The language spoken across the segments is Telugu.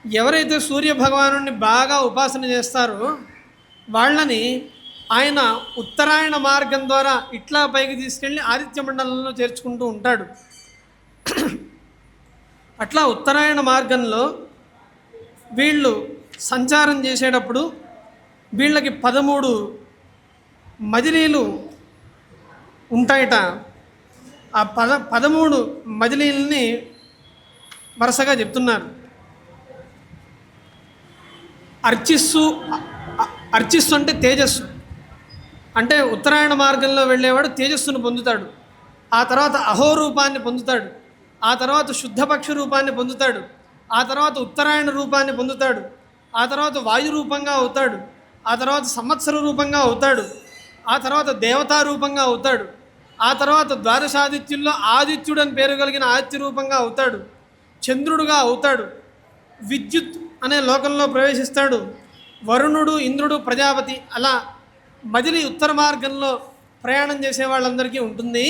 ఎవరైతే సూర్యభగవాను బాగా ఉపాసన చేస్తారో వాళ్ళని ఆయన ఉత్తరాయణ మార్గం ద్వారా ఇట్లా పైకి తీసుకెళ్ళి ఆదిత్య మండలంలో చేర్చుకుంటూ ఉంటాడు. అట్లా ఉత్తరాయణ మార్గంలో వీళ్ళు సంచారం చేసేటప్పుడు వీళ్ళకి 13 మజిలీలు ఉంటాయట. ఆ 13 మజిలీలని వరుసగా చెప్తున్నారు. అర్చిస్సు అంటే తేజస్సు, అంటే ఉత్తరాయణ మార్గంలో వెళ్ళేవాడు తేజస్సును పొందుతాడు. ఆ తర్వాత అహోరూపాన్ని పొందుతాడు. ఆ తర్వాత శుద్ధపక్ష రూపాన్ని పొందుతాడు. ఆ తర్వాత ఉత్తరాయణ రూపాన్ని పొందుతాడు. ఆ తర్వాత వాయు రూపంగా అవుతాడు. ఆ తర్వాత సంవత్సర రూపంగా అవుతాడు. ఆ తర్వాత దేవతా రూపంగా అవుతాడు. ఆ తర్వాత ద్వాదశాదిత్యుల్లో ఆదిత్యుడు అని పేరు కలిగిన ఆదిత్య రూపంగా అవుతాడు. చంద్రుడుగా అవుతాడు. విద్యుత్ అనే లోకంలో ప్రవేశిస్తాడు. వరుణుడు, ఇంద్రుడు, ప్రజాపతి, అలా మజిలి ఉత్తర మార్గంలో ప్రయాణం చేసే వాళ్ళందరికీ ఉంటుంది.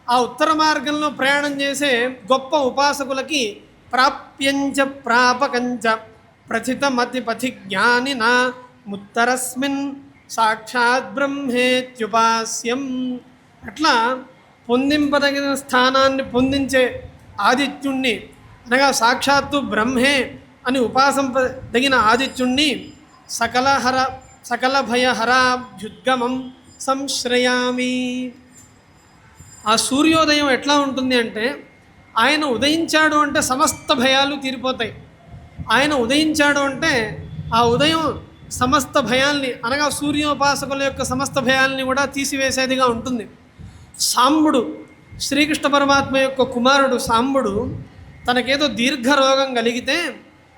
ఆ ఉత్తర మార్గంలో ప్రయాణం చేసే గొప్ప ఉపాసకులకి ప్రాప్యంచ ప్రాపకంచ ప్రథితమతి పథి జ్ఞానిన ముత్తరస్మిన్ సాక్షాత్ బ్రహ్మేత్యుపాస్యం. అట్లా పొందింపదగిన స్థానాన్ని పొందించే ఆదిత్యుణ్ణి, అనగా సాక్షాత్తు బ్రహ్మే అని ఉపాసింపదగిన ఆదిత్యుణ్ణి సకల భయహరాభ్యుద్గమం సంశ్రయామి. ఆ సూర్యోదయం ఎట్లా ఉంటుంది అంటే, ఆయన ఉదయించాడు అంటే సమస్త భయాలు తీరిపోతాయి. ఆయన ఉదయించాడు అంటే ఆ ఉదయం సమస్త భయాల్ని, అనగా సూర్యోపాసకుల యొక్క సమస్త భయాల్ని కూడా తీసివేసేదిగా ఉంటుంది. సాంబుడు, శ్రీకృష్ణ పరమాత్మ యొక్క కుమారుడు సాంబుడు, తనకేదో దీర్ఘరోగం కలిగితే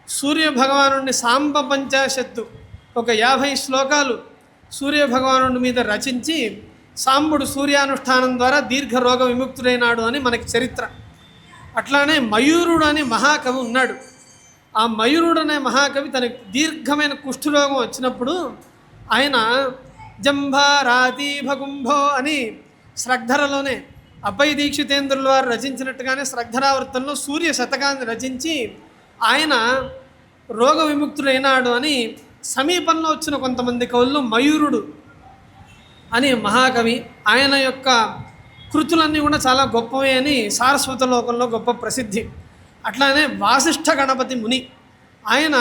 సూర్యభగవాను సాంబ పంచాశత్తు, ఒక 50 శ్లోకాలు సూర్యభగవాను మీద రచించి సాంబుడు సూర్యానుష్ఠానం ద్వారా దీర్ఘరోగ విముక్తుడైనాడు అని మనకి చరిత్ర. అట్లానే మయూరుడు అని మహాకవి ఉన్నాడు. ఆ మయూరుడు అనే మహాకవి తనకి దీర్ఘమైన కుష్ఠరోగం వచ్చినప్పుడు ఆయన జంభారాతి భగుంభో అని శ్రద్ధరలోనే అభయ దీక్షితేంద్రుల వారు రచించినట్టుగానే శ్రద్ధరావృత్తంలో సూర్య శతకాన్ని రచించి ఆయన రోగ విముక్తుడైనాడు అని సమీపంలో వచ్చిన కొంతమంది కవుల్లో మయూరుడు అని మహాకవి, ఆయన యొక్క కృతులన్నీ కూడా చాలా గొప్పవే అని సారస్వత లోకంలో గొప్ప ప్రసిద్ధి. అట్లానే వాసిష్ఠ గణపతి ముని, ఆయన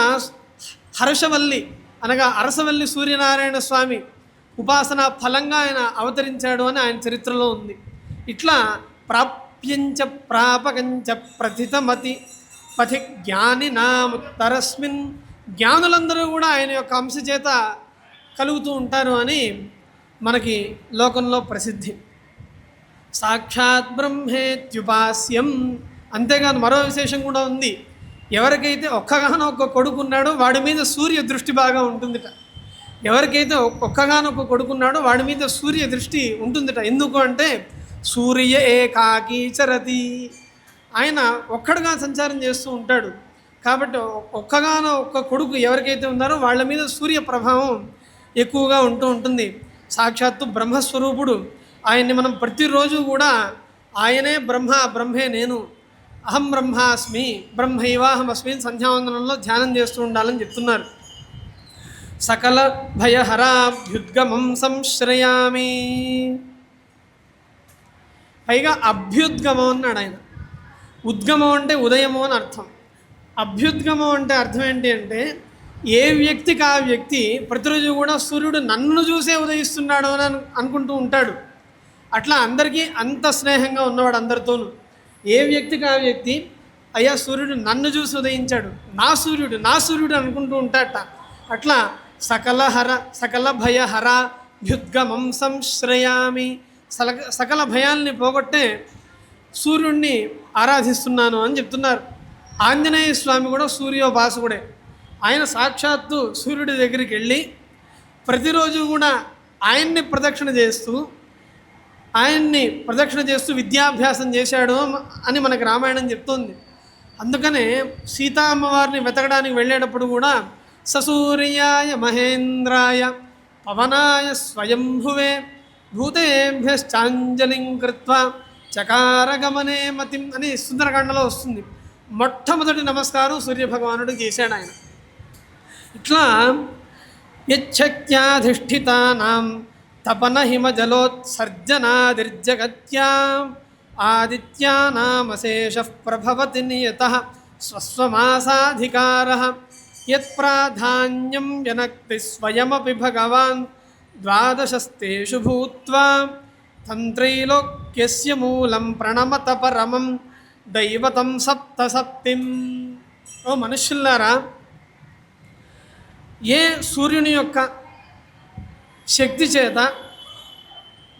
హర్షవల్లి అనగా అరసవల్లి సూర్యనారాయణ స్వామి ఉపాసన ఫలంగా ఆయన అవతరించాడు అని ఆయన చరిత్రలో ఉంది. ఇట్లా ప్రాప్యంచ ప్రాపకంచ ప్రథితమతి పథి జ్ఞానినాముత్తరస్మిన్, జ్ఞానులందరూ కూడా ఆయన యొక్క అంశ చేత కలుగుతూ ఉంటారు అని మనకి లోకంలో ప్రసిద్ధి. సాక్షాత్ బ్రహ్మేత్యుపాస్యం. అంతేకాదు మరో విశేషం కూడా ఉంది. ఎవరికైతే ఒక్క కొడుకున్నాడో వాడి మీద సూర్య దృష్టి బాగా ఉంటుందిట. ఎవరికైతే ఒక్కగానొక్క కొడుకున్నాడో వాడి మీద సూర్య దృష్టి ఉంటుందిట. ఎందుకు అంటే సూర్య ఏకాకి చరతి, ఆయన ఒక్కడుగా సంచారం చేస్తూ ఉంటాడు. కాబట్టి ఒక్క కొడుకు ఎవరికైతే ఉన్నారో వాళ్ళ మీద సూర్య ప్రభావం ఎక్కువగా ఉంటూ ఉంటుంది. సాక్షాత్తు బ్రహ్మస్వరూపుడు. ఆయన్ని మనం ప్రతిరోజు కూడా ఆయనే బ్రహ్మే నేను, అహం బ్రహ్మాస్మి బ్రహ్మైవాహమస్మి సంధ్యావందనంలో ధ్యానం చేస్తూ ఉండాలని చెప్తున్నారు. సకల భయహరాభ్యుద్గమం సంశ్రయామి. పైగా అభ్యుద్గమం అన్నాడు ఆయన. ఉద్గమం అంటే ఉదయము అని అర్థం. అభ్యుద్గమం అంటే అర్థం ఏంటి అంటే, ఏ వ్యక్తికి ఆ వ్యక్తి ప్రతిరోజు కూడా సూర్యుడు నన్ను చూసే ఉదయిస్తున్నాడు అని అనుకుంటూ ఉంటాడు. అట్లా అందరికీ అంత స్నేహంగా ఉన్నవాడు అందరితోనూ. ఏ వ్యక్తికి ఆ వ్యక్తి అయ్యా సూర్యుడు నన్ను చూసి ఉదయించాడు, నా సూర్యుడు అనుకుంటూ ఉంటాడట. అట్లా సకల భయహరాభ్యుద్గమం సంశ్రయామి. సకల భయాల్ని పోగొట్టే సూర్యుడిని ఆరాధిస్తున్నాను అని చెప్తున్నారు. ఆంజనేయ స్వామి కూడా సూర్యోపాసకుడే. ఆయన సాక్షాత్తు సూర్యుడి దగ్గరికి వెళ్ళి ప్రతిరోజు కూడా ఆయన్ని ప్రదక్షిణ చేస్తూ విద్యాభ్యాసం చేశాడు అని మనకు రామాయణం చెప్తోంది. అందుకనే సీతా అమ్మవారిని వెతకడానికి వెళ్ళేటప్పుడు కూడా ససూర్యాయ మహేంద్రాయ పవనాయ స్వయంభువే భూతేభ్యశ్చాంజలిం కృత్వా చకారగమనే మతిం అని సుందరకాండలో వస్తుంది. మొట్టమొదటి నమస్కారం సూర్యభగవానుడికి చేశాడు ఆయన. ఇట్లా యచ్చక్త్యాధిష్ఠితానాం తపన హిమ జలోత్సర్జనాదిర్జగత్యా ఆదిత్యానామశేష ప్రభవతి నియతః స్వస్వమాసాధికారః యత్ప్రాధాన్యం యనక్తి స్వయమపి భగవాన్ ద్వాదశస్తేషు భూత్వా తంత్రైలోక్యస్య మూలం ప్రణమత పరమం దైవతం సప్తసప్తిం. ఓ మనుష్యులారా, ఏ సూర్యుని యొక్క శక్తి చేత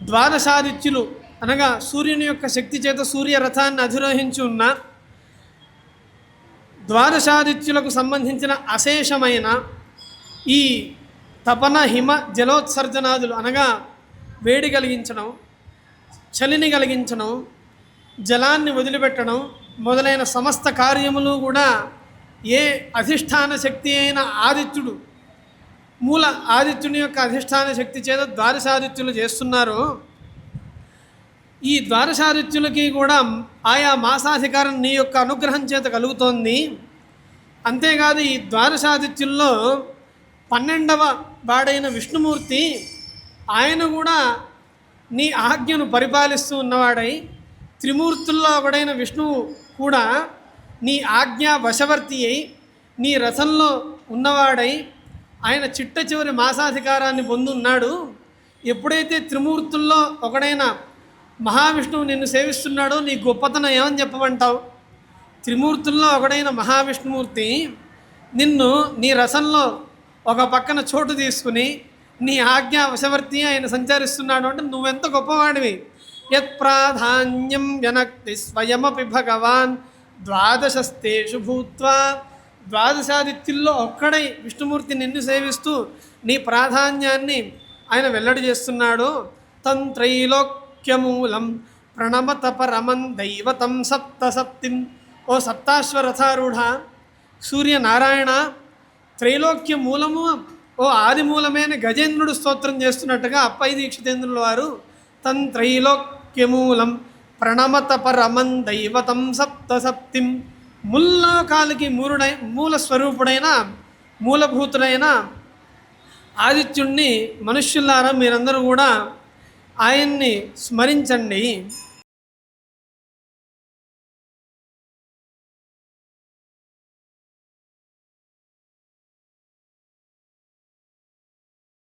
ద్వాదశాదిత్యులు అనగా సూర్యుని యొక్క శక్తి చేత సూర్యరథాన్ని అధిరోహించి ఉన్న ద్వాదశాదిత్యులకు సంబంధించిన అశేషమైన ఈ తపన హిమ జలోత్సర్జనాదులు అనగా వేడి కలిగించడం, చలిని కలిగించడం, జలాన్ని వదిలిపెట్టడం మొదలైన సమస్త కార్యములు కూడా ఏ అధిష్టాన శక్తి అయిన ఆదిత్యుడు, మూల ఆదిత్యుని యొక్క అధిష్టాన శక్తి చేత ద్వాదశాదిత్యులు చేస్తున్నారో, ఈ ద్వాదశాదిత్యులకి కూడా ఆయా మాసాధికారం నీ యొక్క అనుగ్రహం చేత కలుగుతోంది. అంతేకాదు ఈ ద్వాదశాదిత్యుల్లో 12వ వాడైన విష్ణుమూర్తి, ఆయన కూడా నీ ఆజ్ఞను పరిపాలిస్తూ ఉన్నవాడై, త్రిమూర్తుల్లో ఒకడైన విష్ణువు కూడా నీ ఆజ్ఞా వశవర్తి అయి నీ రథంలో ఉన్నవాడై ఆయన చిట్ట చివరి మాసాధికారాన్ని పొందున్నాడు. ఎప్పుడైతే త్రిమూర్తుల్లో ఒకడైన మహావిష్ణువు నిన్ను సేవిస్తున్నాడో నీ గొప్పతనం ఏమని చెప్పమంటావు? త్రిమూర్తుల్లో ఒకడైన మహావిష్ణుమూర్తి నిన్ను నీ రథంలో ఒక పక్కన చోటు తీసుకుని నీ ఆజ్ఞా వశవర్తి ఆయన సంచరిస్తున్నాడు అంటే నువ్వెంత గొప్పవాడివి. యత్ప్రాధాన్యం యనక్తి స్వయమపి భగవాన్ ద్వాదశస్తేషు భూత్వా. ద్వాదశాదిత్యుల్లో ఒక్కడై విష్ణుమూర్తి నిన్ను సేవిస్తూ నీ ప్రాధాన్యాన్ని ఆయన వెల్లడి చేస్తున్నాడు. తంత్రైలోక్యమూలం ప్రణమత పరమం దైవతం సప్తసప్తిం. ఓ సప్తాశ్వరథారూఢ సూర్యనారాయణ, త్రైలోక్య మూలము ఓ ఆది మూలమైన గజేంద్రుడు స్తోత్రం చేస్తున్నట్టుగా అప్పై దీక్షితేంద్రుల వారు తంత్రైలోక్యమూలం ప్రణమత పరమం దైవతం సప్తసప్తిం. ముల్లోకాలకి మూల స్వరూపుడైన మూలభూతుడైన ఆదిత్యుణ్ణి మనుష్యులారా మీరందరూ కూడా ఆయన్ని స్మరించండి.